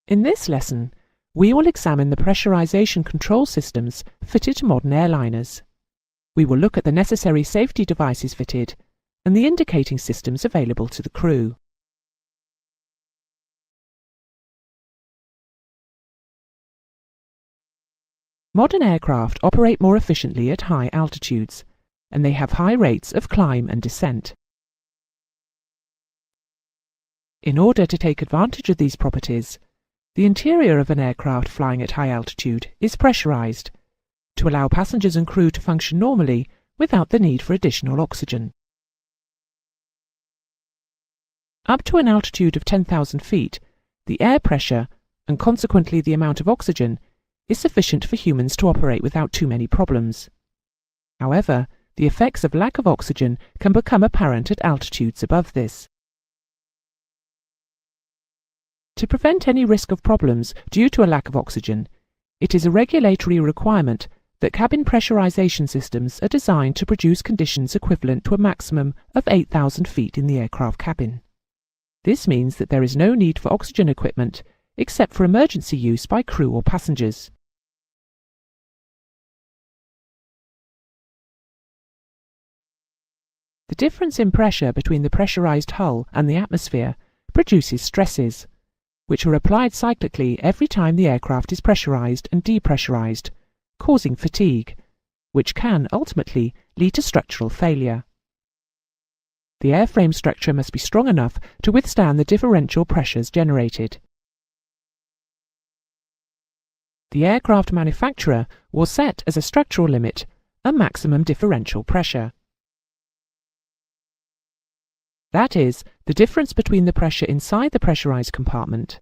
In this lesson, we will examine the pressurization control systems fitted to modern airliners. We will look at the necessary safety devices fitted and the indicating systems available to the crew. Modern aircraft operate more efficiently at high altitudes, and they have high rates of climb and descent. In order to take advantage of these properties, the interior of an aircraft flying at high altitude is pressurized to allow passengers and crew to function normally without the need for additional oxygen. Up to an altitude of 10,000 feet, the air pressure, and consequently the amount of oxygen, is sufficient for humans to operate without too many problems. However, the effects of lack of oxygen can become apparent at altitudes above this. To prevent any risk of problems due to a lack of oxygen, it is a regulatory requirement that cabin pressurization systems are designed to produce conditions equivalent to a maximum of 8,000 feet in the aircraft cabin. This means that there is no need for oxygen equipment except for emergency use by crew or passengers. The difference in pressure between the pressurized hull and the atmosphere produces stresses, which are applied cyclically every time the aircraft is pressurized and depressurized, causing fatigue, which can ultimately lead to structural failure. The airframe structure must be strong enough to withstand the differential pressures generated. The aircraft manufacturer will set as a structural limit a maximum differential pressure. That is, the difference between the pressure inside the pressurized compartment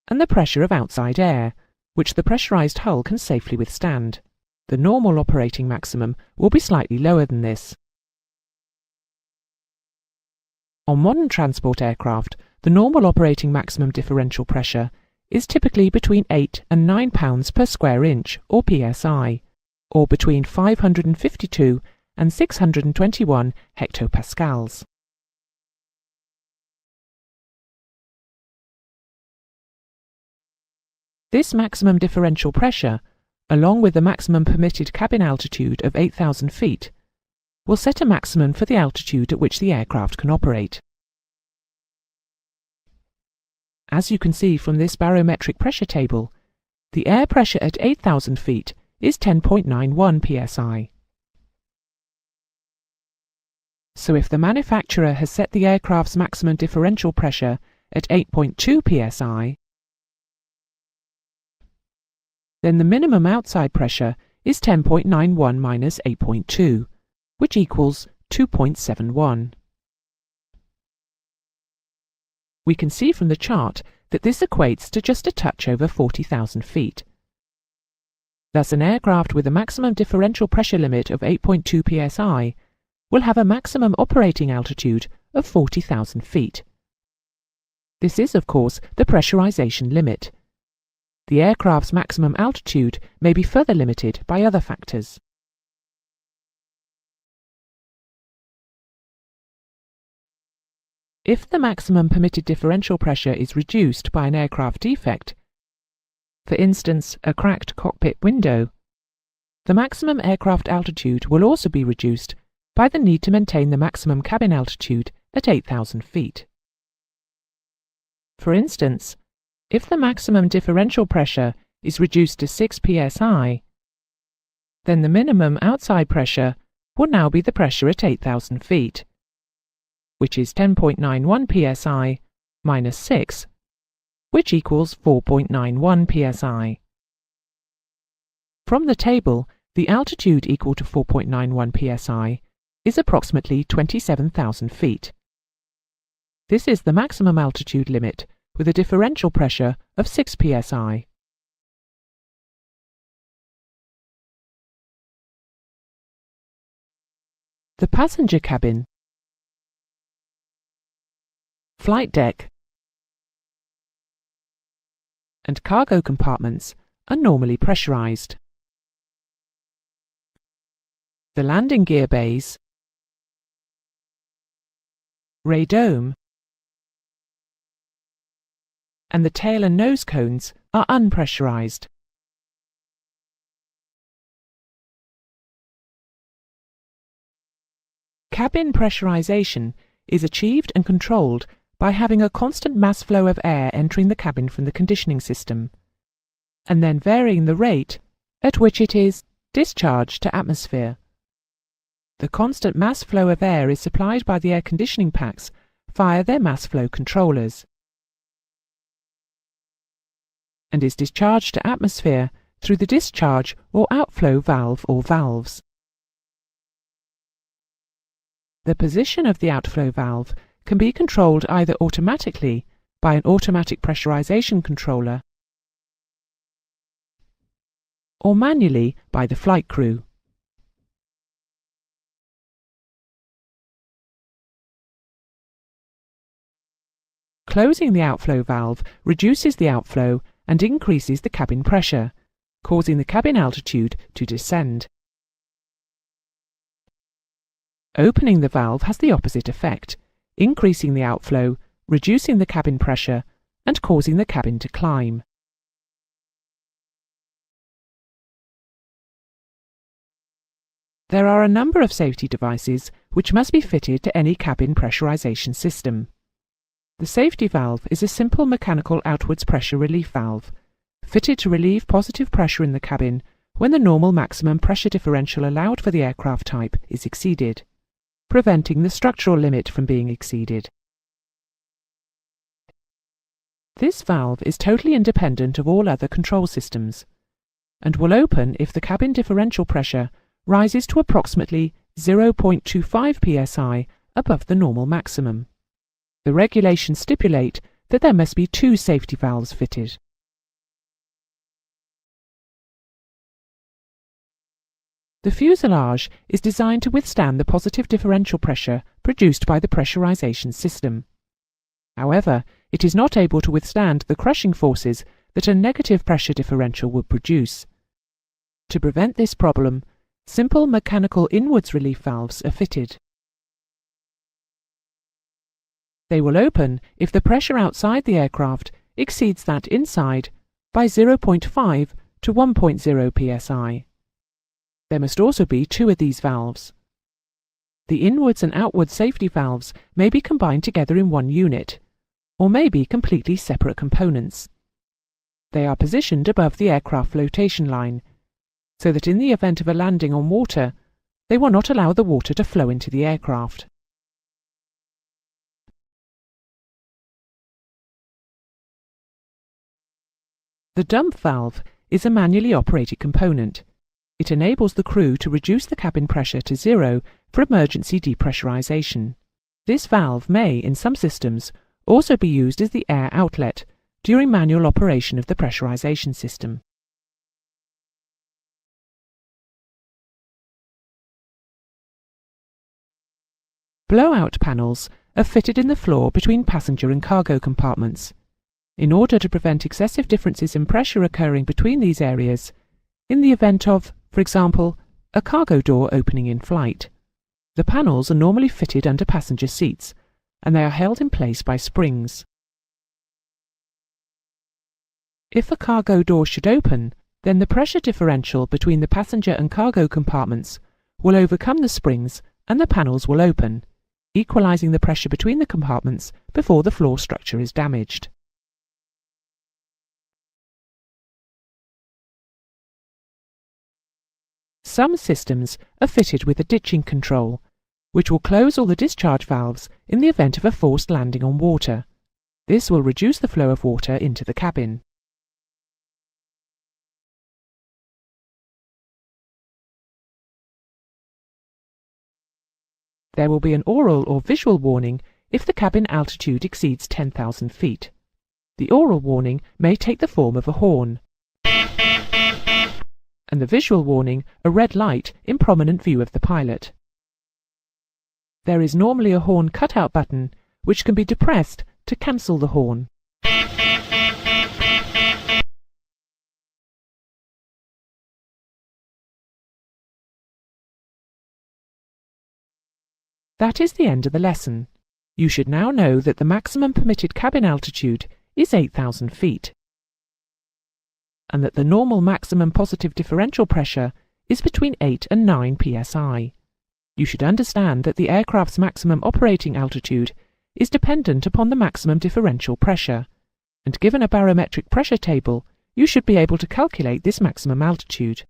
and the pressure of outside air, which the pressurized hull can safely withstand. The normal operating maximum will be slightly lower than this. On modern transport aircraft, the normal operating maximum differential pressure is typically between 8 and 9 pounds per square inch, or psi, or between 552 and 621 hectopascals. This maximum differential pressure, along with the maximum permitted cabin altitude of 8,000 feet, will set a maximum for the altitude at which the aircraft can operate. As you can see from this barometric pressure table, the air pressure at 8,000 feet is 10.91 psi. So if the manufacturer has set the aircraft's maximum differential pressure at 8.2 psi, then the minimum outside pressure is 10.91 minus 8.2, which equals 2.71. We can see from the chart that this equates to just a touch over 40,000 feet. Thus, an aircraft with a maximum differential pressure limit of 8.2 psi will have a maximum operating altitude of 40,000 feet. This is, of course, the pressurization limit. The aircraft's maximum altitude may be further limited by other factors. If the maximum permitted differential pressure is reduced by an aircraft defect, for instance, a cracked cockpit window, the maximum aircraft altitude will also be reduced by the need to maintain the maximum cabin altitude at 8,000 feet. For instance, if the maximum differential pressure is reduced to 6 psi, then the minimum outside pressure will now be the pressure at 8,000 feet, which is 10.91 psi minus 6, which equals 4.91 psi. From the table, the altitude equal to 4.91 psi is approximately 27,000 feet. This is the maximum altitude limit with a differential pressure of 6 psi. The passenger cabin, flight deck, and cargo compartments are normally pressurized. The landing gear bays, radome, and the tail and nose cones are unpressurized. Cabin pressurization is achieved and controlled by having a constant mass flow of air entering the cabin from the conditioning system, and then varying the rate at which it is discharged to atmosphere. The constant mass flow of air is supplied by the air conditioning packs via their mass flow controllers, and is discharged to atmosphere through the discharge or outflow valve or valves. The position of the outflow valve can be controlled either automatically by an automatic pressurization controller or manually by the flight crew. Closing the outflow valve reduces the outflow and increases the cabin pressure, causing the cabin altitude to descend. Opening the valve has the opposite effect, increasing the outflow, reducing the cabin pressure, and causing the cabin to climb. There are a number of safety devices which must be fitted to any cabin pressurization system. The safety valve is a simple mechanical outwards pressure relief valve, fitted to relieve positive pressure in the cabin when the normal maximum pressure differential allowed for the aircraft type is exceeded, preventing the structural limit from being exceeded. This valve is totally independent of all other control systems, and will open if the cabin differential pressure rises to approximately 0.25 psi above the normal maximum. The regulations stipulate that there must be 2 safety valves fitted. The fuselage is designed to withstand the positive differential pressure produced by the pressurization system. However, it is not able to withstand the crushing forces that a negative pressure differential would produce. To prevent this problem, simple mechanical inwards relief valves are fitted. They will open if the pressure outside the aircraft exceeds that inside by 0.5 to 1.0 psi. There must also be 2 of these valves. The inwards and outward safety valves may be combined together in one unit, or may be completely separate components. They are positioned above the aircraft flotation line, so that in the event of a landing on water, they will not allow the water to flow into the aircraft. The dump valve is a manually operated component. It enables the crew to reduce the cabin pressure to 0 for emergency depressurization. This valve may, in some systems, also be used as the air outlet during manual operation of the pressurization system. Blowout panels are fitted in the floor between passenger and cargo compartments, in order to prevent excessive differences in pressure occurring between these areas in the event of, for example, a cargo door opening in flight. The panels are normally fitted under passenger seats, and they are held in place by springs. If a cargo door should open, then the pressure differential between the passenger and cargo compartments will overcome the springs and the panels will open, equalizing the pressure between the compartments before the floor structure is damaged. Some systems are fitted with a ditching control, which will close all the discharge valves in the event of a forced landing on water. This will reduce the flow of water into the cabin. There will be an oral or visual warning if the cabin altitude exceeds 10,000 feet. The oral warning may take the form of a horn, and the visual warning a red light in prominent view of the pilot. There is normally a horn cutout button which can be depressed to cancel the horn. That is the end of the lesson. You should now know that the maximum permitted cabin altitude is 8,000 feet, and that the normal maximum positive differential pressure is between 8 and 9 psi. You should understand that the aircraft's maximum operating altitude is dependent upon the maximum differential pressure, and given a barometric pressure table, you should be able to calculate this maximum altitude.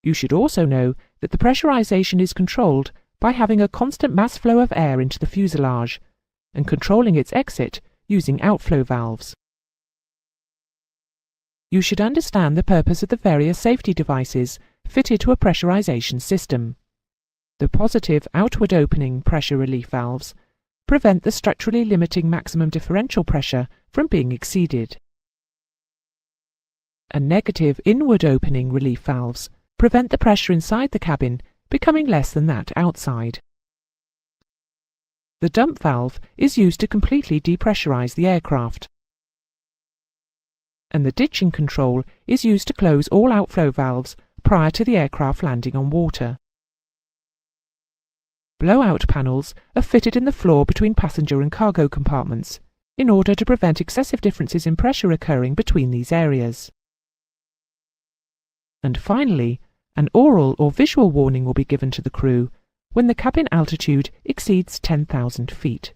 You should also know that the pressurization is controlled by having a constant mass flow of air into the fuselage and controlling its exit using outflow valves. You should understand the purpose of the various safety devices fitted to a pressurization system. The positive outward opening pressure relief valves prevent the structurally limiting maximum differential pressure from being exceeded, and negative inward opening relief valves prevent the pressure inside the cabin becoming less than that outside. The dump valve is used to completely depressurize the aircraft, and the ditching control is used to close all outflow valves prior to the aircraft landing on water. Blowout panels are fitted in the floor between passenger and cargo compartments in order to prevent excessive differences in pressure occurring between these areas. And finally, an oral or visual warning will be given to the crew when the cabin altitude exceeds 10,000 feet.